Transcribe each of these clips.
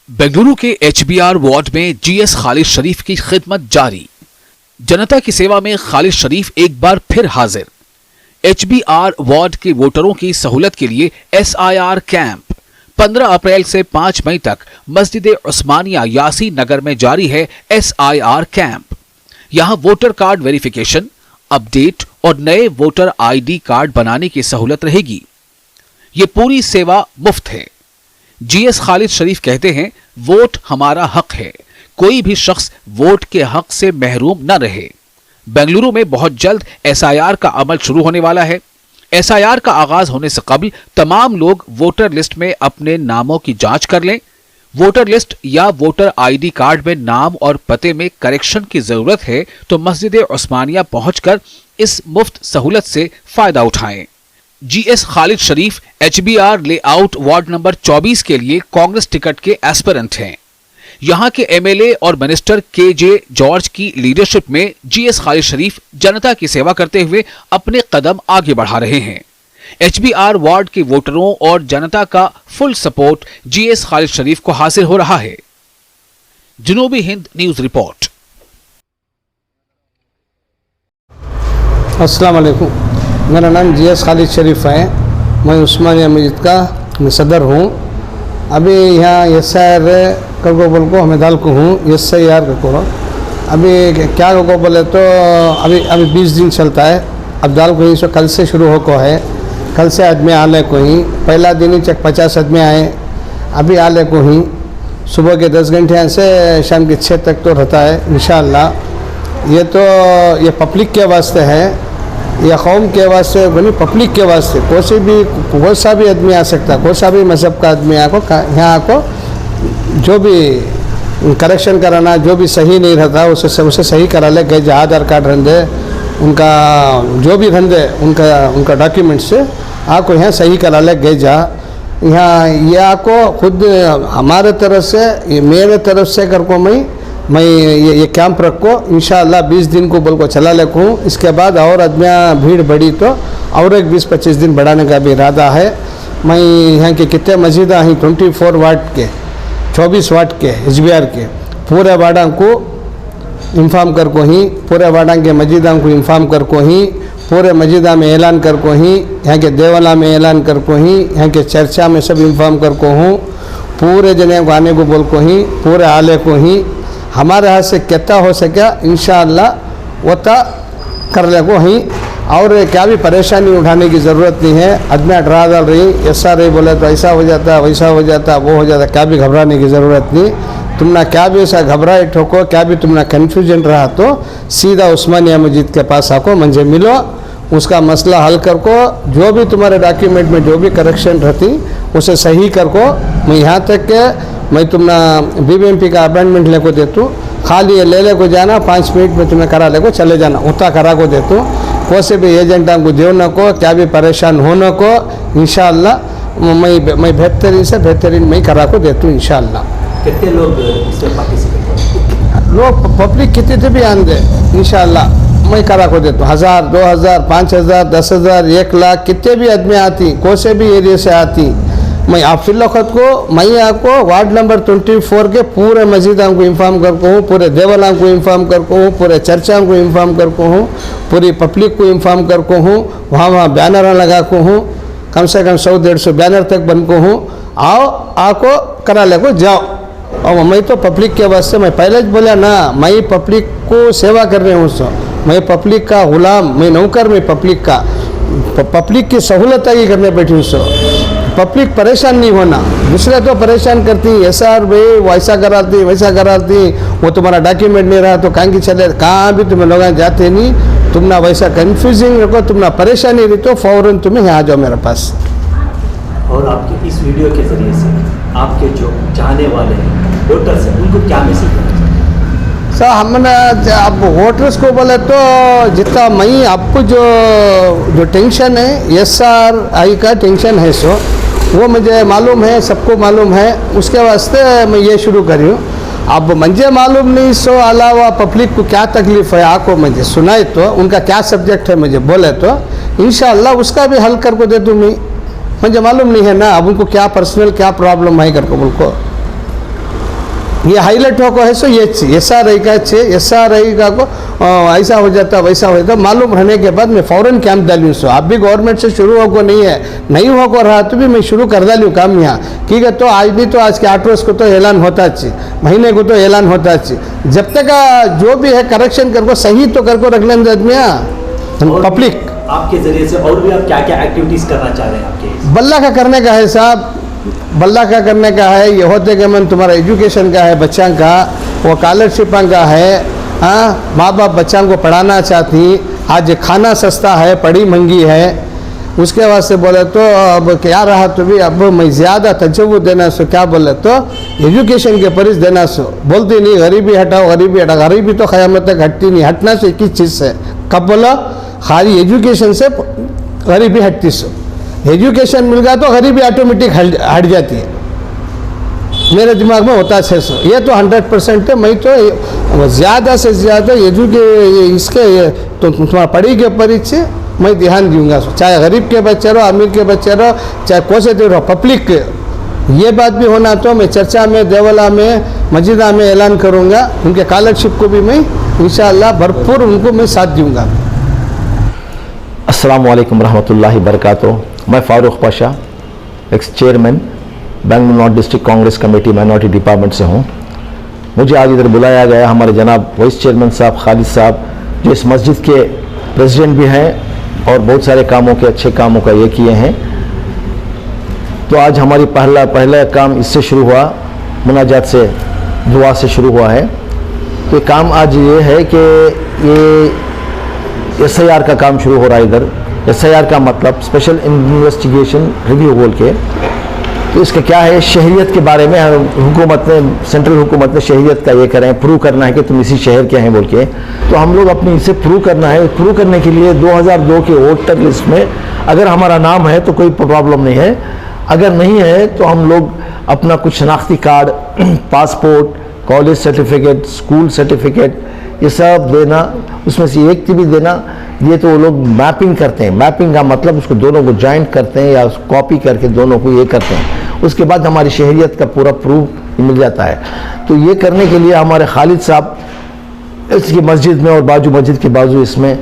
बेंगलुरु के HBR ward में GS Khalid शरीफ की खिदमत जारी। जनता की सेवा में खालिद शरीफ एक बार फिर हाजिर। एचबीआर वार्ड के वोटरों की सहूलत के लिए एसआईआर कैंप 15 अप्रैल से 5 मई तक मस्जिद उस्मानिया यासी नगर में जारी है। एसआईआर कैंप यहां वोटर कार्ड वेरिफिकेशन, अपडेट और नए वोटर आईडी कार्ड बनाने की सहूलत रहेगी। ये पूरी सेवा मुफ्त है। जीएस खालिद शरीफ कहते हैं, वोट हमारा हक है, कोई भी शख्स वोट के हक से महरूम न रहे। बेंगलुरु में बहुत जल्द एसआईआर का अमल शुरू होने वाला है। एसआईआर का आगाज होने से कबल तमाम लोग वोटर लिस्ट में अपने नामों की जांच कर लें। वोटर लिस्ट या वोटर आईडी कार्ड में नाम और पते में करेक्शन की जरूरत है तो मस्जिद उस्मानिया पहुंचकर इस मुफ्त सहूलत से फायदा उठाएं। जीएस खालिद शरीफ एचबीआर लेआउट वार्ड नंबर 24 के लिए कांग्रेस टिकट के एस्पिरेंट हैं। यहां के एमएलए और मिनिस्टर केजे जॉर्ज की लीडरशिप में जीएस खालिद शरीफ जनता की सेवा करते हुए अपने कदम आगे बढ़ा रहे हैं। एचबीआर वार्ड के वोटरों और जनता का फुल सपोर्ट जीएस खालिद शरीफ को हासिल हो रहा है। जनूबी हिंद न्यूज रिपोर्ट। अस्सलाम वालेकुम, मेरा नाम जीएस खालिद शरीफ है। मैं उस्मानिया मस्जिद का सदर हूँ। अभी यहाँ एसआईआर को बोल को हमें दाल को हूँ एसआईआर को। अभी क्या को बोले तो अभी 20 दिन चलता है। अब दाल को ही सो कल से शुरू हो को है। कल से आदमी आले को ही पहला दिन ही 50 आदमी आए। अभी आले को ही सुबह के 10 घंटे से शाम के 6 तक तो रहता है इंशाअल्लाह। ये पब्लिक के वास्ते है, या कौम के वास्ते बनी, पब्लिक के वास्ते। कोई सा भी आदमी आ सकता, कोई सा भी मज़हब का आदमी आको यहाँ आको जो भी करेक्शन कराना, जो भी सही नहीं रहता उसे सही करा ले। गए आधार कार्ड रंदे उनका जो भी रंदे उनका डॉक्यूमेंट से आपको यहाँ सही करा ले। गए यहाँ ये आपको खुद हमारे तरफ से, मेरे तरफ से कर को मैं ये कैंप रखो इंशाअल्लाह 20 दिन को बोल को चला लेकूँ। इसके बाद और आदमियाँ भीड़ बढ़ी तो और एक 20-25 दिन बढ़ाने का भी इरादा है। मैं यहाँ के कितने मस्जिद हैं 24 वार्ड के 24 वार्ड के एचबीआर के पूरे वार्डा को इन्फॉर्म कर को ही, पूरे वार्डा के मस्जिदा को इन्फॉर्म कर को ही, पूरे मस्जिदा में ऐलान कर को ही, यहाँ के देवला में ऐलान कर को ही, यहाँ के चर्चा में सब इन्फॉर्म कर को हूँ। पूरे जने को आने को बोल को ही, पूरे आले को ही हमारे हाथ से कितना हो सके इंशाअल्लाह वता कर ले को ही। और क्या भी परेशानी उठाने की ज़रूरत नहीं है। आदमी डरा डाल रही ऐसा रही बोले तो ऐसा हो जाता, वैसा हो जाता, वो हो जाता, क्या भी घबराने की ज़रूरत नहीं। तुमने क्या भी ऐसा घबराए ठोको, क्या भी तुमने कन्फ्यूजन रहा तो सीधा उस्मानिया मस्जिद के पास आको, मुझे मिलो, उसका मसला हल कर को, जो भी तुम्हारे डॉक्यूमेंट में जो भी करेक्शन रहती उसे सही कर को। मैं यहाँ तक के मैं तुमने बीबीएमपी का अपॉइंटमेंट ले को देता हूँ। खाली ले को जाना, 5 मिनट में तुम्हें करा ले को चले जाना, उतना करा को देता हूँ। कोई से भी एजेंट को देव न को, क्या भी परेशान होने को इंशाअल्लाह मैं बेहतरीन मैं करा को देता हूँ इंशाअल्लाह। कितने लोग इसमें पार्टिसिपेट करते? लोग पब्लिक कितने भी आन दे इंशाअल्लाह मैं करा को देता हूँ। 1000, 2000, 5000, 10,000, 1 लाख कितने भी आदमी आती, कोई से भी एरिया से आती। मैं आप फिर वक्त को मैं आपको वार्ड नंबर 24 के पूरे मस्जिदा को इन्फॉर्म कर को हूँ, पूरे देवला को इन्फॉर्म कर को हूँ, पूरे चर्चा को इन्फॉर्म कर को हूँ, पूरी पब्लिक को इन्फॉर्म कर को हूँ। वहाँ बैनर लगा को हूँ, कम से कम 100-150 बैनर तक बन को हूँ। आओ आको करा ले को जाओ। और मैं तो पब्लिक के वास्ते, मैं पहले बोला ना, मैं पब्लिक को सेवा कर रही हूँ। सो मैं पब्लिक का गुलाम, मैं नौकर, मैं पब्लिक की सहूलत ही करने बैठी हूँ। सो पब्लिक परेशान नहीं होना। दूसरे तो परेशान करती, ऐसा भाई वैसा कराती, वैसा कराती, वो तुम्हारा डॉक्यूमेंट नहीं रहा तो कहाँ की चले, कहाँ भी तुम्हें लोग जाते नहीं। तुमना वैसा कन्फ्यूजिंग रखो, तुमना परेशानी रही तो फ़ौरन तुम्हें यहाँ आ जाओ मेरे पास। और आपके इस वीडियो के ज़रिए से आपके जो चाहने वाले हैं वोटर्स हैं उनको क्या मैसेज देना चाहिए? सर हमने अब वोटर्स को बोले तो जितना मैं आपको जो टेंशन है एसआईआर का टेंशन है सो वो मुझे मालूम है, सबको मालूम है। उसके वास्ते मैं ये शुरू करी हूँ। अब मुझे मालूम नहीं सो अलावा पब्लिक को क्या तकलीफ़ है आपको मुझे सुनाए तो उनका क्या सब्जेक्ट है मुझे बोले तो इंशाअल्लाह उसका भी हल कर को दे दूँ। मुझे मालूम नहीं है ना अब उनको क्या पर्सनल क्या प्रॉब्लम है कर को उनको ये हाईलाइट हो को है सो ये SRI का SRI का को ऐसा हो जाता वैसा हो जाता मालूम रहने के बाद मैं फ़ौरन कैंप डालूँ सो आप भी गवर्नमेंट से शुरू हो को नहीं हो को रहा तो भी मैं शुरू कर डालूँ काम यहाँ ठीक है। तो आज भी तो आज के 8 रोज को तो ऐलान होता अच्छी महीने को तो ऐलान होता अच्छी जब तक जो भी है करेक्शन कर को सही तो कर को रख लेंगे आदमियाँ पब्लिक। आपके जरिए से और भी आप क्या क्या एक्टिविटीज़ करना चाह रहे हैं आपके? बल्ला का करने का है साहब, बल्ला का करने का है ये होते कि मन तुम्हारा एजुकेशन का है बच्चा का वो स्कॉलरशिप का है। हाँ माँ बाप बच्चा को पढ़ाना चाहती आज खाना सस्ता है पढ़ी महंगी है उसके वास्ते बोले तो अब क्या रहा तो भी अब मैं ज़्यादा तजव्वुद देना सो क्या बोले तो एजुकेशन के परिस देना सो बोलती नहीं गरीबी हटाओ गरीबी हटाओ गरीबी तो क़यामत तक हटती नहीं हटना सो किस चीज़ से कब बोलो खाली एजुकेशन से गरीबी हटती सो एजुकेशन मिल गया तो गरीबी ऑटोमेटिक हट जाती है मेरे दिमाग में होता है सो ये तो 100% है। मैं तो ज़्यादा से ज़्यादा इसके तो तुम्हारा पढ़ी के परिचय मैं ध्यान दूंगा चाहे गरीब के बच्चे रहो अमीर के बच्चे रहो चाहे कोसे दे रहो पब्लिक ये बात भी होना तो मैं चर्चा में देवला में मस्जिदा में ऐलान करूँगा उनके स्कॉलरशिप को भी मैं इंशाअल्लाह भरपूर उनको मैं साथ दूँगा। अस्सलामु अलैकुम रहमतुल्लाहि बरकातुहू। मैं Farooq Pasha x chairman Bengaluru north district Congress committee minority department से हूँ। मुझे आज इधर बुलाया गया हमारे जनाब वाइस चेयरमैन साहब खालिद साहब जो इस मस्जिद के प्रेसिडेंट भी हैं और बहुत सारे कामों के अच्छे कामों का ये किए हैं। तो आज हमारी पहला काम इससे शुरू हुआ मुनाजात से दुआ से शुरू हुआ है। तो काम आज ये है कि ये SIR का काम शुरू हो रहा है इधर। SIR का मतलब स्पेशल इन्वेस्टिगेशन रिव्यू बोल के तो इसका क्या है शहरियत के बारे में हुकूमत ने सेंट्रल हुकूमत ने शहरियत का ये करें प्रूव करना है कि तुम इसी शहर के हैं बोल के। तो हम लोग अपनी इसे प्रूव करना है। प्रूव करने के लिए 2002 के वोटर लिस्ट में अगर हमारा नाम है तो कोई प्रॉब्लम नहीं है, अगर नहीं है तो हम लोग अपना कुछ शनाख्ती card passport college certificate school certificate ये सब देना उसमें से एक भी देना। ये तो वो लोग मैपिंग करते हैं। मैपिंग का मतलब उसको दोनों को जॉइंट करते हैं या कॉपी करके दोनों को ये करते हैं। उसके बाद हमारी शहरियत का पूरा प्रूफ मिल जाता है। तो ये करने के लिए हमारे खालिद साहब इसकी मस्जिद में और बाजू मस्जिद के बाजू इसमें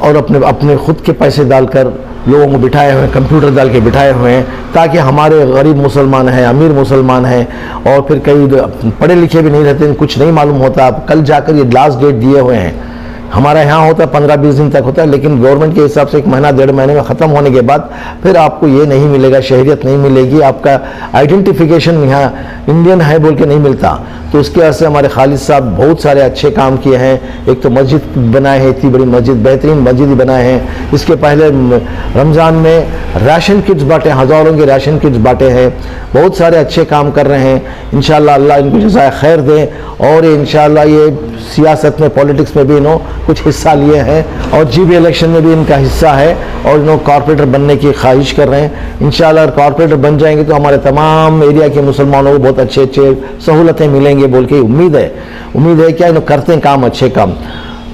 और अपने खुद के पैसे डालकर लोगों को बिठाए हुए हैं, कंप्यूटर डाल के बिठाए हुए हैं ताकि हमारे गरीब मुसलमान हैं अमीर मुसलमान हैं और फिर कई पढ़े लिखे भी नहीं रहते कुछ नहीं मालूम होता। कल जाकर ये लास्ट डेट दिए हुए हैं। हमारा यहाँ होता है 15-20 दिन तक होता है लेकिन गवर्नमेंट के हिसाब से 1 महीना 1.5 महीने में ख़त्म होने के बाद फिर आपको ये नहीं मिलेगा शहरियत नहीं मिलेगी, आपका आइडेंटिफिकेशन यहाँ इंडियन है बोल के नहीं मिलता। तो उसके वजह से हमारे खालिद साहब बहुत सारे अच्छे काम किए हैं। एक तो मस्जिद बनाए हैं इतनी बड़ी मस्जिद बेहतरीन मस्जिद ही बनाए हैं। इसके पहले रमज़ान में राशन किट्स बांटे हज़ारों के राशन किट्स बांटे हैं। बहुत सारे अच्छे काम कर रहे हैं। इंशाअल्लाह अल्लाह इनको जज़ाए खैर दें और इंशाअल्लाह ये सियासत में पॉलिटिक्स में भी इन्हों कुछ हिस्सा लिए हैं और GB इलेक्शन में भी इनका हिस्सा है और इन्हों कॉर्पोरेटर बनने की ख्वाहिश कर रहे हैं। इंशाअल्लाह कॉर्पोरेटर बन जाएंगे तो हमारे तमाम एरिया के मुसलमानों को बहुत अच्छे सहूलतें मिलेंगे बोल के उम्मीद है क्या इन्हों करते हैं काम अच्छे काम।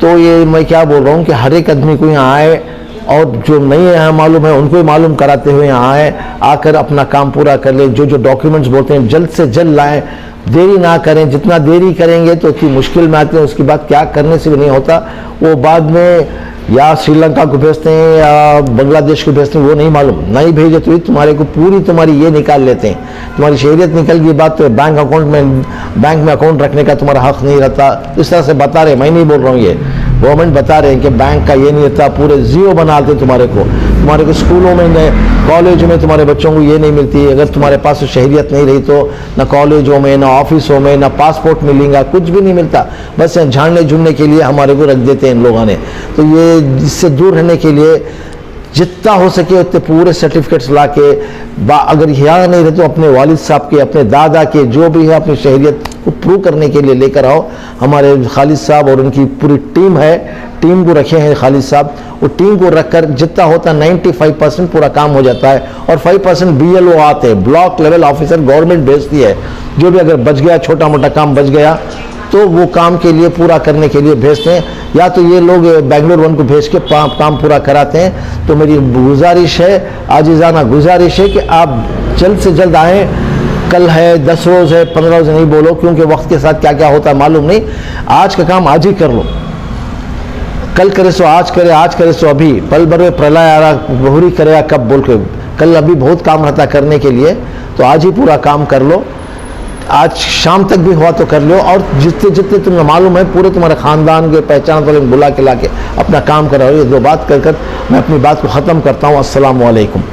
तो ये मैं क्या बोल रहा हूँ कि हर एक आदमी को यहाँ आए और जो नहीं है मालूम है उनको ही मालूम कराते हुए यहाँ आए आकर अपना काम पूरा कर ले। जो डॉक्यूमेंट्स बोलते हैं जल्द से जल्द लाएं, देरी ना करें। जितना देरी करेंगे तो उतनी मुश्किल में आते हैं। उसके बाद क्या करने से भी नहीं होता वो बाद में या श्रीलंका को भेजते हैं या बांग्लादेश को भेजते हैं वो नहीं मालूम। नहीं भेजे तो तुम्हारे को तुम्हारी ये निकाल लेते हैं। तुम्हारी शहरियत निकल गई बात तो बैंक में अकाउंट रखने का तुम्हारा हक नहीं रहता। इस तरह से बता रहे, मैं नहीं बोल रहा हूँ, ये गवर्नमेंट बता रहे हैं कि बैंक का ये नहीं रहता, पूरे जीरो बना देते तुम्हारे को स्कूलों में कॉलेजों में तुम्हारे बच्चों को ये नहीं मिलती। अगर तुम्हारे पास शहरियत नहीं रही तो ना कॉलेजों में ना ऑफिसों में ना पासपोर्ट मिलेगा, कुछ भी नहीं मिलता। बस झाड़ने झुड़ने के लिए हमारे को रख देते हैं इन लोगों ने। तो ये इससे दूर रहने के लिए जितना हो सके उतने पूरे सर्टिफिकेट्स ला के अगर यहाँ नहीं रहे तो अपने वालिद साहब के अपने दादा के जो भी है अपनी शहरियत को प्रूव करने के लिए लेकर आओ। हमारे खालिद साहब और उनकी पूरी टीम है, टीम को रखे हैं खालिद साहब। वो टीम को रखकर जितना होता 95% पूरा काम हो जाता है और 5% BLO आते हैं, ब्लॉक लेवल ऑफिसर गवर्नमेंट भेजती है। जो भी अगर बच गया छोटा मोटा काम बच गया तो वो काम के लिए पूरा करने के लिए भेजते हैं या तो ये लोग बेंगलुरु 1 को भेज के काम पूरा कराते हैं। तो मेरी गुजारिश है, आजिज़ाना गुजारिश है कि आप जल्द से जल्द आएँ, कल है, 10 रोज़ है, 15 रोज़ नहीं बोलो, क्योंकि वक्त के साथ क्या क्या होता है मालूम नहीं। आज का काम आज ही कर लो, कल करे सो आज करे, आज करे सो अभी। पल भर में प्रलय आ रहा, बहुरी करेगा कब बोल के, कल अभी बहुत काम रहता करने के लिए, तो आज ही पूरा काम कर लो। आज शाम तक भी हुआ तो कर लो, और जितने जितने तुम्हें मालूम है पूरे तुम्हारे ख़ानदान के पहचान वाले बुला के ला के अपना काम करो। ये 2 बात कर कर मैं अपनी बात को ख़त्म करता हूँ। अस्सलामु अलैकुम।